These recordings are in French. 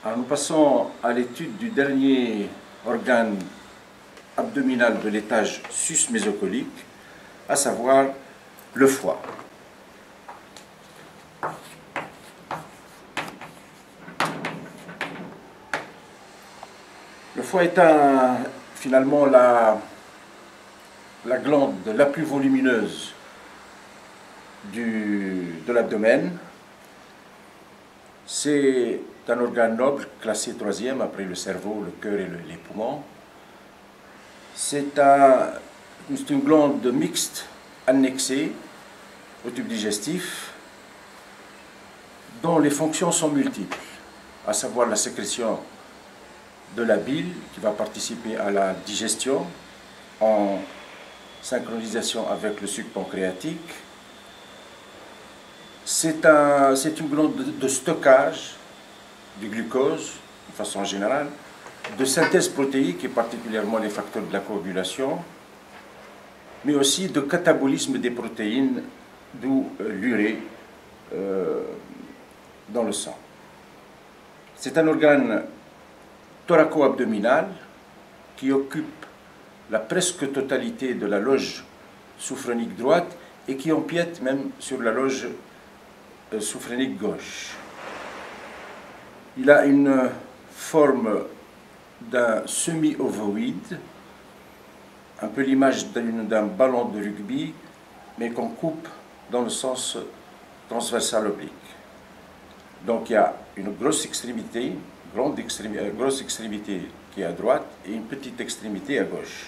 Alors nous passons à l'étude du dernier organe abdominal de l'étage sus-mésocolique, à savoir le foie. Le foie est finalement la glande la plus volumineuse de l'abdomen. C'est un organe noble classé troisième après le cerveau, le cœur et les poumons. C'est une glande mixte annexée au tube digestif dont les fonctions sont multiples, à savoir la sécrétion de la bile qui va participer à la digestion en synchronisation avec le suc pancréatique. C'est une glande de stockage du glucose, de façon générale, de synthèse protéique et particulièrement les facteurs de la coagulation, mais aussi de catabolisme des protéines, d'où l'urée dans le sang. C'est un organe thoraco-abdominal qui occupe la presque totalité de la loge souphronique droite et qui empiète même sur la loge souphronique gauche. Il a une forme d'un semi-ovoïde, un peu l'image d'un ballon de rugby, mais qu'on coupe dans le sens transversal oblique. Donc il y a une grosse extrémité, grosse extrémité qui est à droite et une petite extrémité à gauche.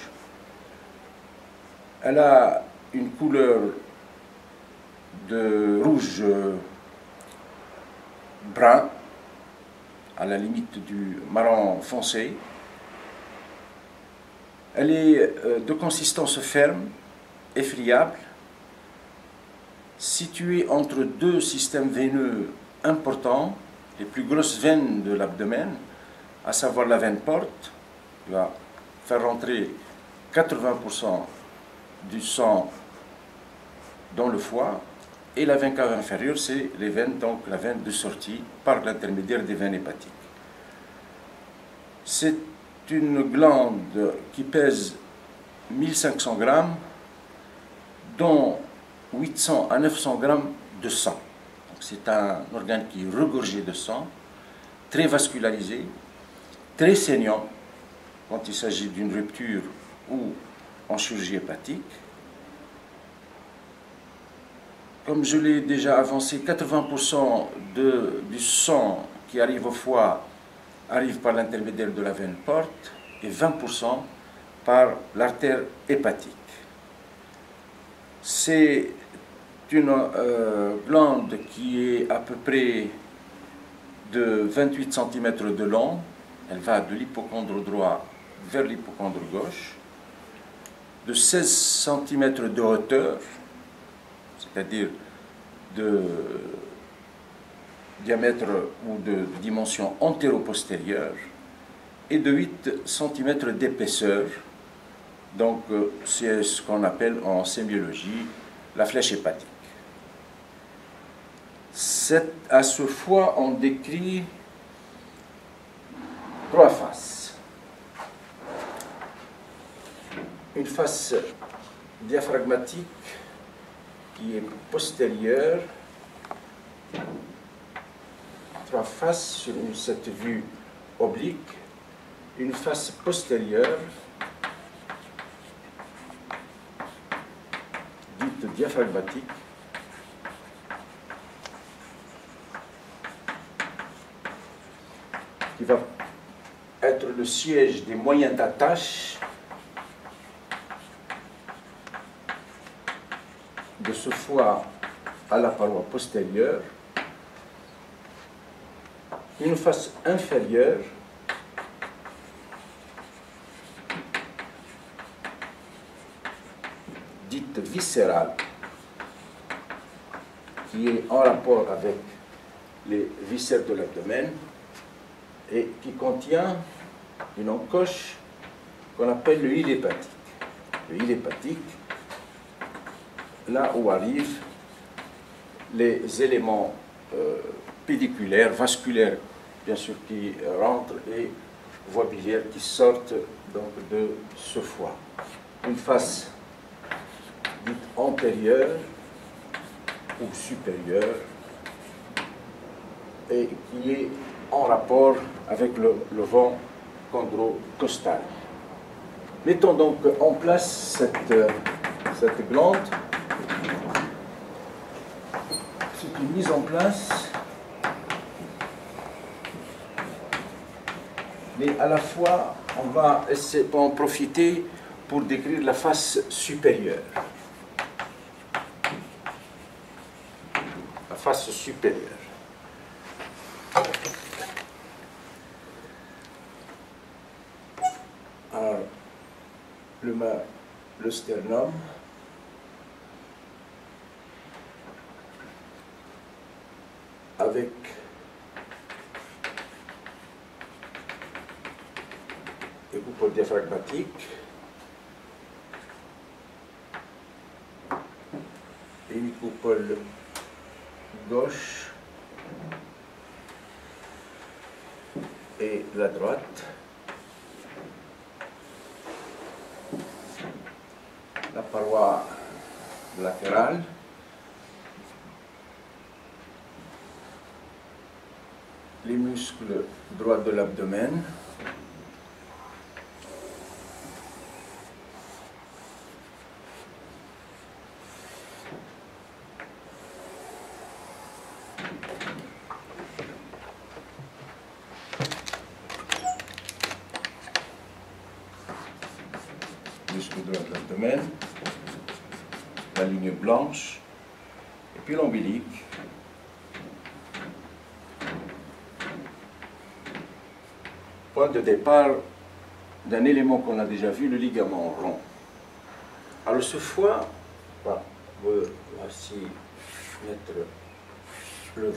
Elle a une couleur de rouge brun, à la limite du marron foncé. Elle est de consistance ferme et friable, située entre deux systèmes veineux importants, les plus grosses veines de l'abdomen, à savoir la veine porte, qui va faire rentrer 80% du sang dans le foie, et la veine cave inférieure, c'est les veines, donc la veine de sortie par l'intermédiaire des veines hépatiques. C'est une glande qui pèse 1500 grammes, dont 800 à 900 grammes de sang. C'est un organe qui est regorgé de sang, très vascularisé, très saignant quand il s'agit d'une rupture ou en chirurgie hépatique. Comme je l'ai déjà avancé, 80% du sang qui arrive au foie arrive par l'intermédiaire de la veine porte et 20% par l'artère hépatique. C'est une glande qui est à peu près de 28 cm de long. Elle va de l'hypocondre droit vers l'hypocondre gauche, de 16 cm de hauteur, c'est-à-dire de diamètre ou de dimension antéro-postérieure, et de 8 cm d'épaisseur. Donc c'est ce qu'on appelle en sémiologie la flèche hépatique. À ce foie, on décrit trois faces. Une face diaphragmatique qui est postérieure, trois faces sur cette vue oblique, une face postérieure, dite diaphragmatique, qui va être le siège des moyens d'attache de ce foie à la paroi postérieure, une face inférieure dite viscérale, qui est en rapport avec les viscères de l'abdomen et qui contient une encoche qu'on appelle le hile hépatique. Le hile hépatique, là où arrivent les éléments pédiculaires, vasculaires bien sûr, qui rentrent et voies biliaires qui sortent donc de ce foie. Une face dite antérieure ou supérieure et qui est en rapport avec le vent chondrocostal. Mettons donc en place cette glande. C'est une mise en place, mais à la fois on va essayer en profiter pour décrire la face supérieure. La face supérieure. Alors, le sternum, avec les coupoles diaphragmatiques et une coupole gauche et la droite, la paroi latérale, les muscles droits de l'abdomen, muscles droits de l'abdomen, la ligne blanche, et puis l'ombilique. Point de départ d'un élément qu'on a déjà vu, le ligament rond. Alors ce foie, voilà, voici mettre le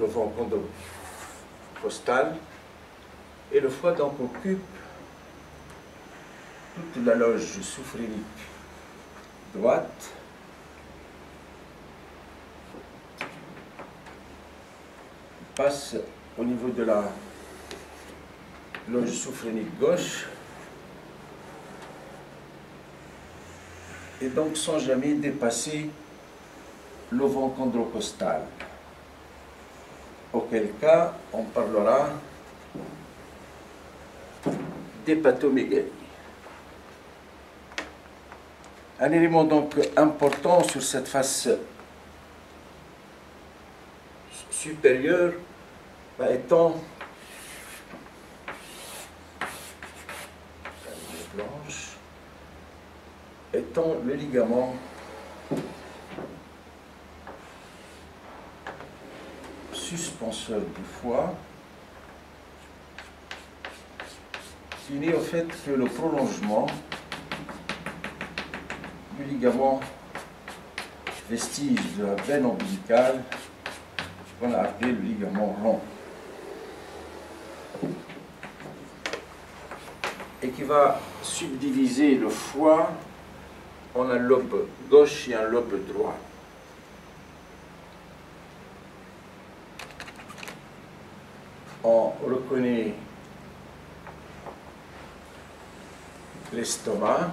vent chondrocostal, et le foie donc occupe toute la loge soufrénique droite, passe au niveau de la loge soufrénique gauche, et donc sans jamais dépasser le vent chondrocostal, auquel cas on parlera d'hépatomégalie. Un élément donc important sur cette face supérieure étant blanche, étant le ligament suspenseur du foie, qui n'est au fait que le prolongement du ligament vestige de la veine ombilicale qu'on a appelé le ligament rond, et qui va subdiviser le foie en un lobe gauche et un lobe droit. On reconnaît l'estomac,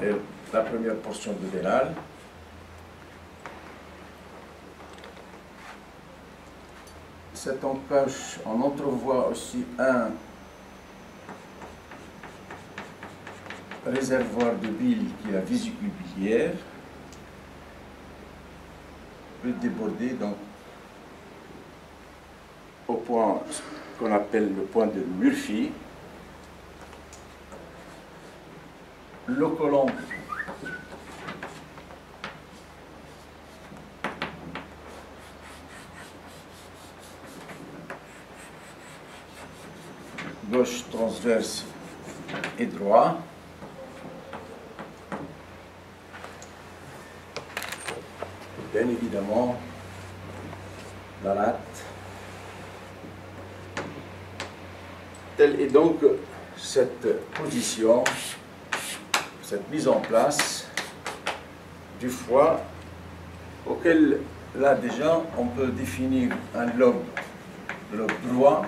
et la première portion duodénale, cette encoche, on entrevoit aussi un réservoir de bile qui est la vésicule biliaire, peut déborder donc au point qu'on appelle le point de Murphy. Le côlon gauche transverse et droit, bien évidemment la latte. Telle est donc cette position, cette mise en place du foie auquel là déjà, on peut définir un lobe, le lobe droit,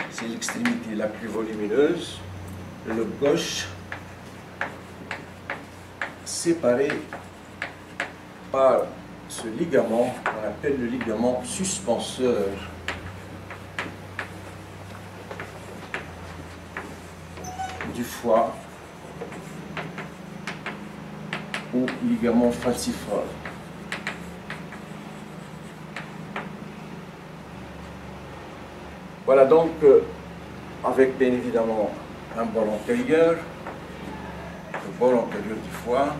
c'est l'extrémité la plus volumineuse, le lobe gauche, séparé par ce ligament qu'on appelle le ligament suspenseur. Du foie ou ligament falciforme. Voilà donc avec bien évidemment un bol antérieur, le bol antérieur du foie,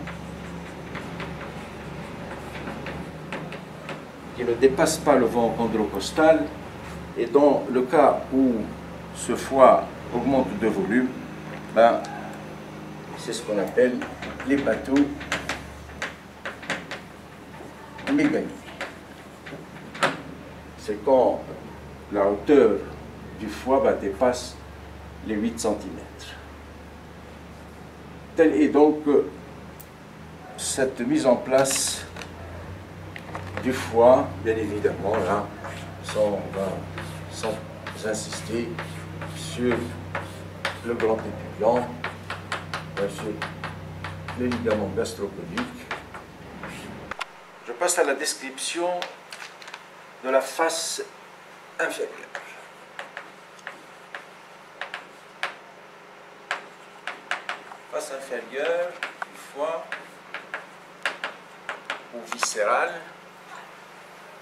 qui ne dépasse pas le vent chondrocostal, et dans le cas où ce foie augmente de volume, ben, c'est ce qu'on appelle l'hépatomégalie. C'est quand la hauteur du foie dépasse les 8 cm. Telle est donc cette mise en place du foie, bien évidemment, là, sans insister sur le grand épiglan, sur les ligaments gastrocoliques. Je passe à la description de la face inférieure. Face inférieure du foie ou viscérale,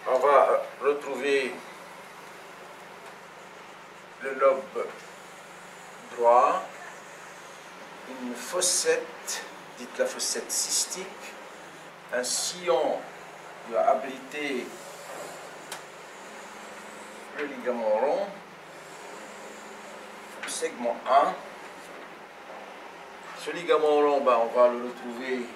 on va retrouver le lobe droit, une fossette, dite la fossette cystique, un sillon qui va abriter le ligament rond, le segment 1. Ce ligament rond, on va le retrouver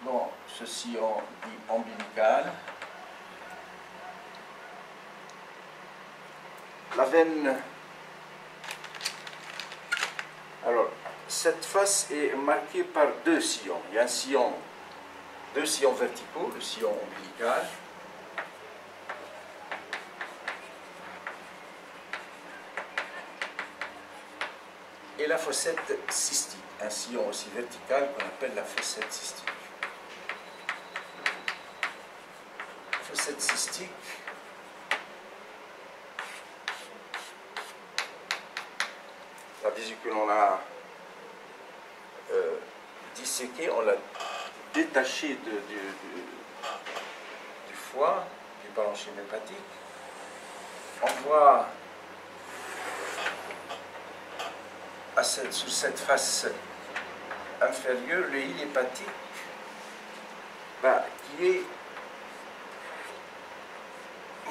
dans ce sillon dit ombilical. La veine. Alors, cette face est marquée par deux sillons. Il y a deux sillons verticaux, le sillon ombilical. Et la fossette cystique, un sillon aussi vertical qu'on appelle la fossette cystique. Fossette cystique, la vésicule, on l'a disséquée, on l'a détachée du foie, du parenchyme hépatique. On voit sur cette face inférieure le hile hépatique qui est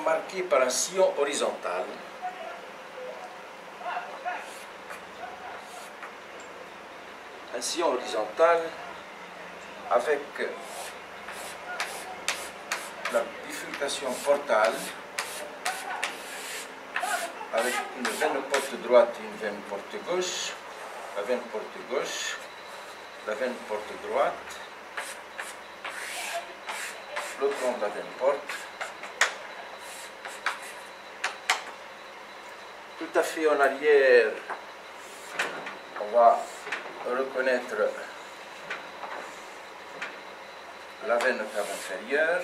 marqué par un sillon horizontal. Un sillon horizontal avec la bifurcation portale, avec une veine porte droite et une veine porte gauche, la veine porte gauche, la veine porte droite, le tronc de la veine porte. Tout à fait en arrière, on va reconnaître la veine cave inférieure.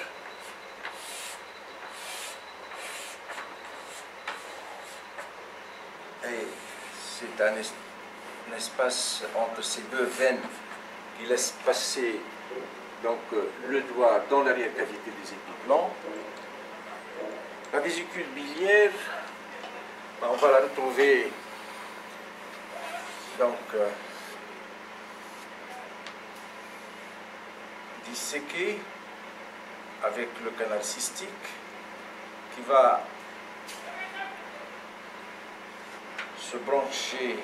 Et c'est un espace entre ces deux veines qui laisse passer donc, le doigt dans l'arrière-cavité des épigments. La vésicule biliaire, on va la retrouver donc disséquée avec le canal cystique qui va se brancher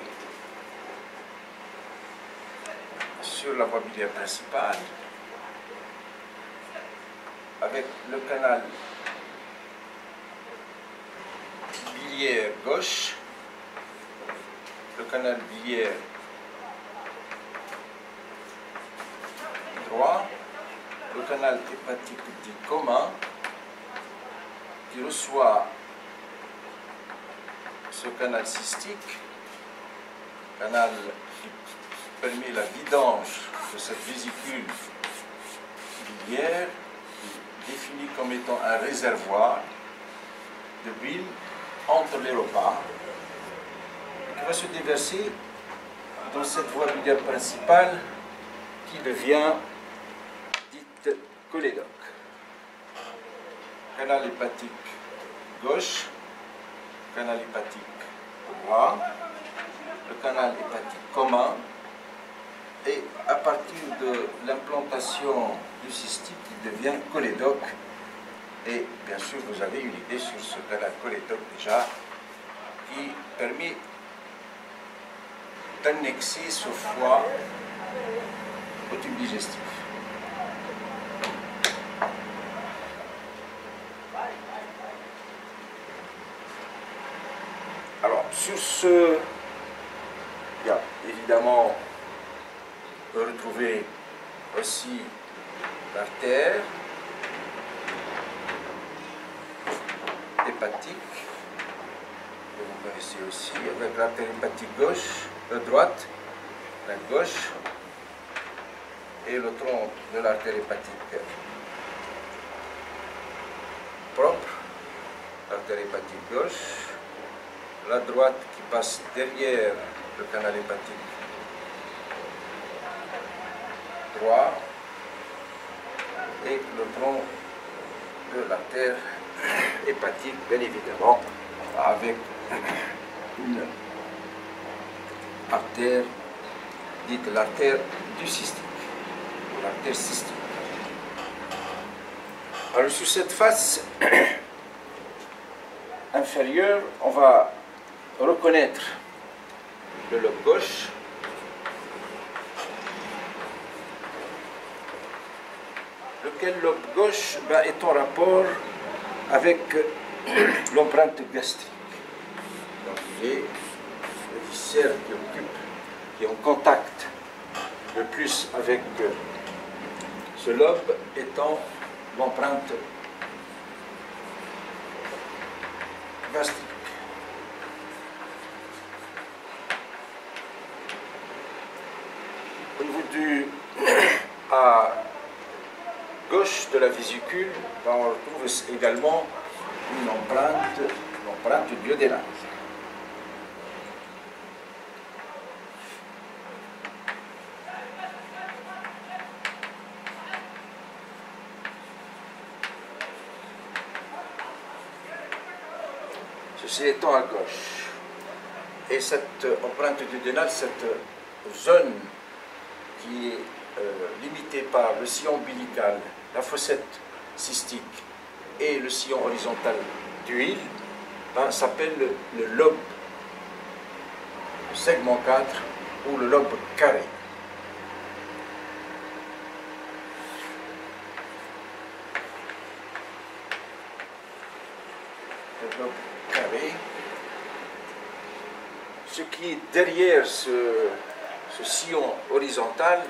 sur la voie biliaire principale avec le canal biliaire gauche, le canal biliaire 3, le canal hépatique dit commun, qui reçoit ce canal cystique, canal qui permet la vidange de cette vésicule biliaire, défini comme étant un réservoir de bile entre les repas, qui va se déverser dans cette voie biliaire principale qui devient dite cholédoque. Canal hépatique gauche, canal hépatique droit, le canal hépatique commun, et à partir de l'implantation du cystique, il devient cholédoque. Et bien sûr, vous avez une idée sur ce canal cholédoque déjà, qui permet d'annexer ce foie au tube digestif. Alors, sur ce, il y a évidemment, on peut retrouver aussi l'artère hépatique, que vous connaissez aussi, avec l'artère hépatique gauche, droite, la gauche, et le tronc de l'artère hépatique propre, l'artère hépatique gauche, la droite qui passe derrière le canal hépatique droit, et le tronc de l'artère hépatique, bien évidemment, avec une artère dite l'artère du cystique, ou l'artère cystique. Alors sur cette face inférieure, on va reconnaître le lobe gauche, lequel lobe gauche est en rapport avec l'empreinte gastrique. Donc il est le viscère qui est en contact le plus avec ce lobe étant l'empreinte gastrique. Au niveau à gauche de la vésicule, on retrouve également une empreinte duodénale. Ceci étant à gauche. Et cette empreinte duodénale, cette zone qui est limitée par le sillon ombilical, la fossette cystique et le sillon horizontal d'huile, s'appelle le lobe, le segment 4 ou le lobe carré. Le lobe carré. Ce qui est derrière ce sillon horizontal,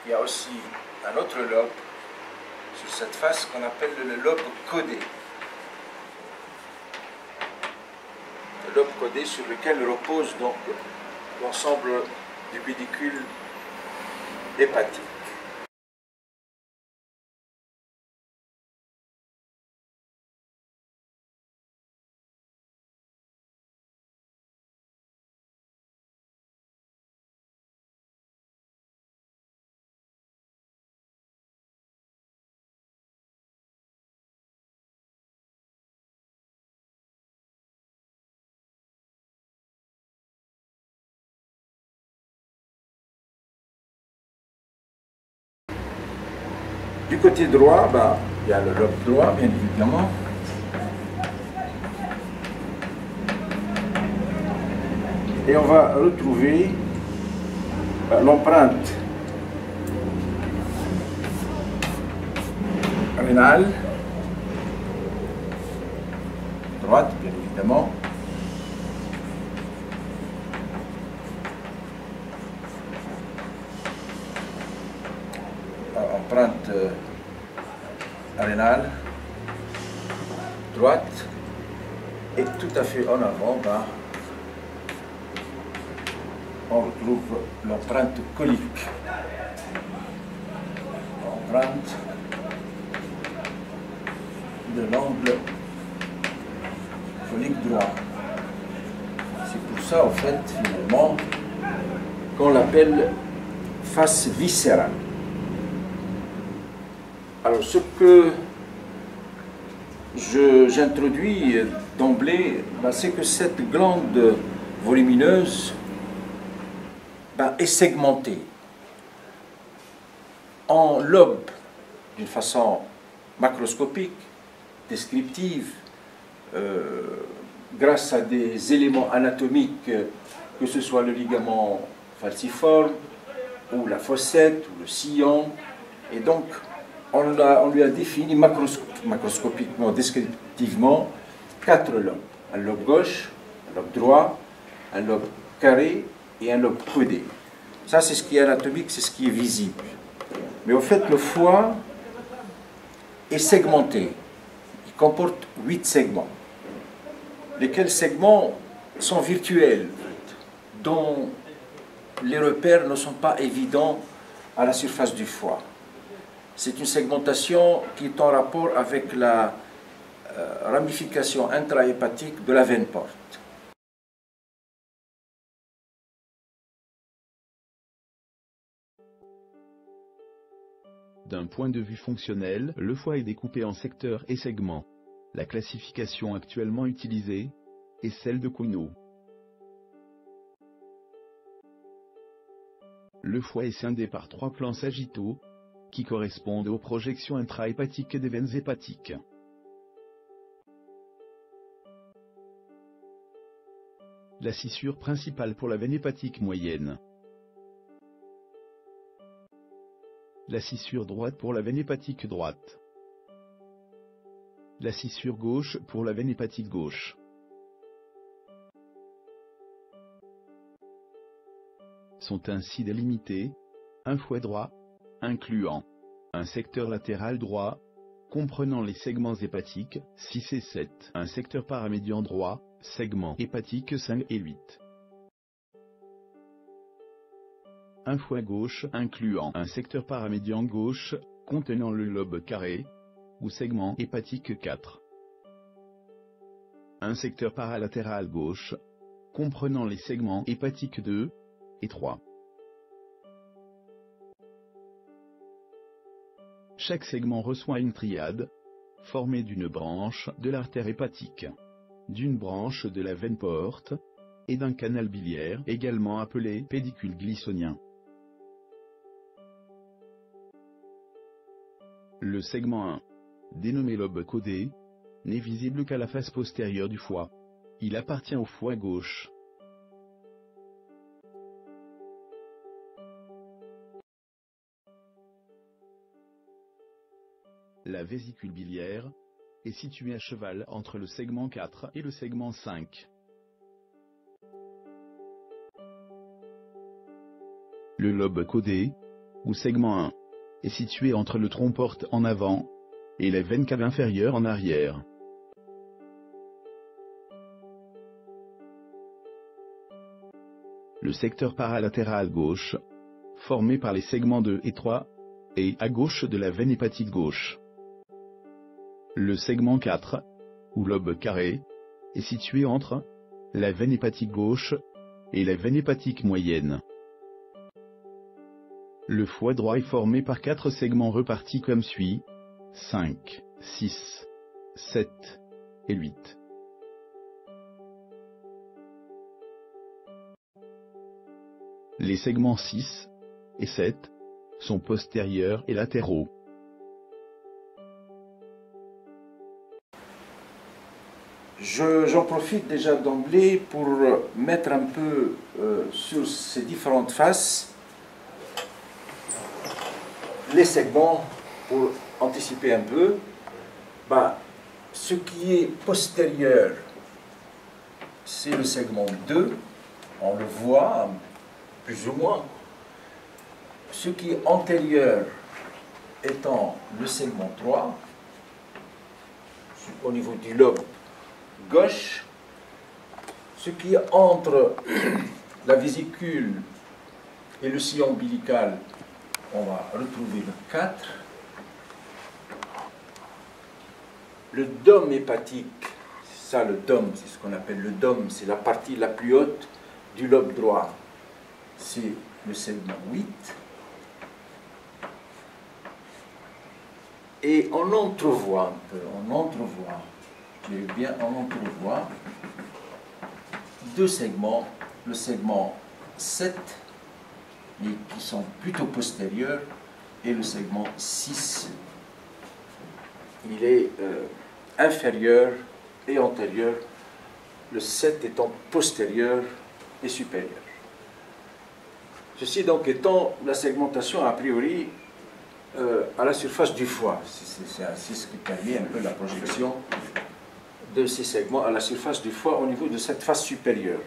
il y a aussi un autre lobe sur cette face qu'on appelle le lobe codé. Le lobe codé sur lequel repose donc l'ensemble du pédicule hépatique. Du côté droit, il y a le lobe droit, bien évidemment. Et on va retrouver l'empreinte rénale, droite, bien évidemment. diagonale, droite, et tout à fait en avant, on retrouve l'empreinte colique. L'empreinte de l'angle colique droit. C'est pour ça, en fait, finalement, qu'on l'appelle face viscérale. Alors, ce que j'introduis d'emblée, c'est que cette glande volumineuse est segmentée en lobes d'une façon macroscopique, descriptive, grâce à des éléments anatomiques, que ce soit le ligament falciforme, ou la fossette, ou le sillon. Et donc, on lui a défini macroscopiquement, descriptivement, 4 lobes. Un lobe gauche, un lobe droit, un lobe carré et un lobe codé. Ça, c'est ce qui est anatomique, c'est ce qui est visible. Mais au fait, le foie est segmenté. Il comporte 8 segments. Lesquels segments sont virtuels, dont les repères ne sont pas évidents à la surface du foie. C'est une segmentation qui est en rapport avec la ramification intrahépatique de la veine porte. D'un point de vue fonctionnel, le foie est découpé en secteurs et segments. La classification actuellement utilisée est celle de Kuhn. Le foie est scindé par 3 plans sagittaux, qui correspondent aux projections intrahépatiques des veines hépatiques. La scissure principale pour la veine hépatique moyenne. La scissure droite pour la veine hépatique droite. La scissure gauche pour la veine hépatique gauche. Sont ainsi délimités un foie droit, incluant un secteur latéral droit, comprenant les segments hépatiques 6 et 7, un secteur paramédian droit, segments hépatiques 5 et 8. Un foie gauche incluant un secteur paramédian gauche, contenant le lobe carré, ou segment hépatique 4. Un secteur paralatéral gauche, comprenant les segments hépatiques 2 et 3. Chaque segment reçoit une triade, formée d'une branche de l'artère hépatique, d'une branche de la veine porte, et d'un canal biliaire, également appelé pédicule glissonien. Le segment 1, dénommé lobe codé, n'est visible qu'à la face postérieure du foie. Il appartient au foie gauche. La vésicule biliaire est située à cheval entre le segment 4 et le segment 5. Le lobe codé, ou segment 1, est situé entre le tronc porte en avant et la veine cave inférieure en arrière. Le secteur paralatéral gauche, formé par les segments 2 et 3, est à gauche de la veine hépatique gauche. Le segment 4, ou lobe carré, est situé entre la veine hépatique gauche et la veine hépatique moyenne. Le foie droit est formé par 4 segments repartis comme suit, 5, 6, 7 et 8. Les segments 6 et 7 sont postérieurs et latéraux. J'en profite déjà d'emblée pour mettre un peu sur ces différentes faces les segments pour anticiper un peu. Ce qui est postérieur, c'est le segment 2, on le voit plus ou moins. Ce qui est antérieur étant le segment 3, au niveau du lobe gauche. Ce qui est entre la vésicule et le sillon ombilical, on va retrouver le 4. Le dôme hépatique, ça le dôme, c'est ce qu'on appelle le dôme, c'est la partie la plus haute du lobe droit. C'est le segment 8. Et on entrevoit un peu, on entrevoit deux segments, le segment 7, mais qui sont plutôt postérieurs, et le segment 6. Il est inférieur et antérieur, le 7 étant postérieur et supérieur. Ceci donc étant la segmentation a priori à la surface du foie. C'est ce qui permet un peu la projection de ces segments à la surface du foie au niveau de cette face supérieure.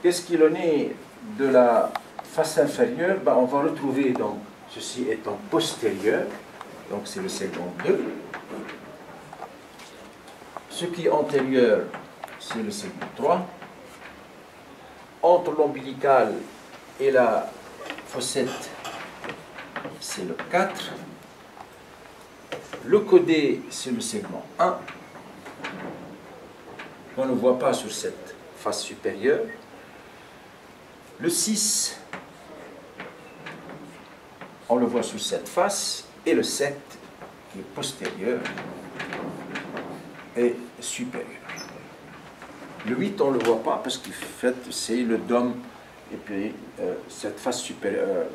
Qu'est-ce qu'il en est de la face inférieure? Ben, on va retrouver donc ceci étant postérieur, donc c'est le segment 2. Ce qui est antérieur, c'est le segment 3. Entre l'ombilical et la fossette, c'est le 4. Le codé, c'est le segment 1. On ne voit pas sur cette face supérieure. Le 6, on le voit sur cette face. Et le 7, qui est postérieur, est supérieur. Le 8, on ne le voit pas parce qu'en fait, c'est le dôme. Et puis, cette face supérieure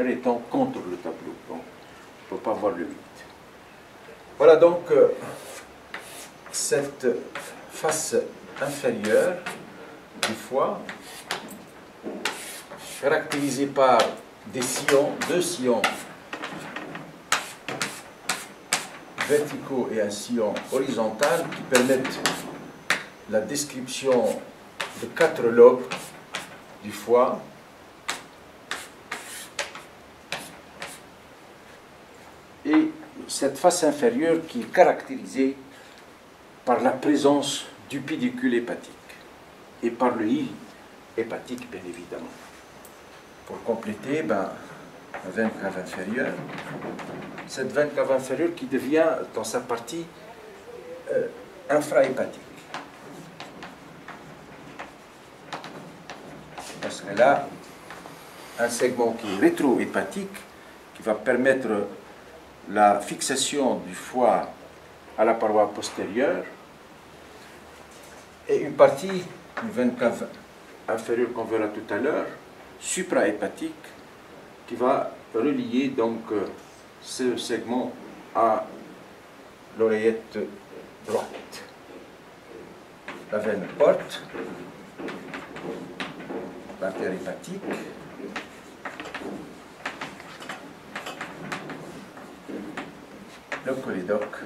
étant contre le tableau. Donc, on ne peut pas voir le 8. Voilà donc cette face inférieure du foie, caractérisée par des sillons, deux sillons verticaux et un sillon horizontal qui permettent la description de 4 lobes du foie. Et cette face inférieure qui est caractérisée par la présence du pédicule hépatique et par le hile hépatique, bien évidemment. Pour compléter, la veine cave inférieure, cette veine cave inférieure qui devient, dans sa partie, infrahépatique. Parce qu'elle a un segment qui est rétrohépatique, qui va permettre la fixation du foie à la paroi postérieure, et une partie, une veine cave inférieure qu'on verra tout à l'heure, suprahépatique, qui va relier donc ce segment à l'oreillette droite. La veine porte, l'artère hépatique, le cholédoque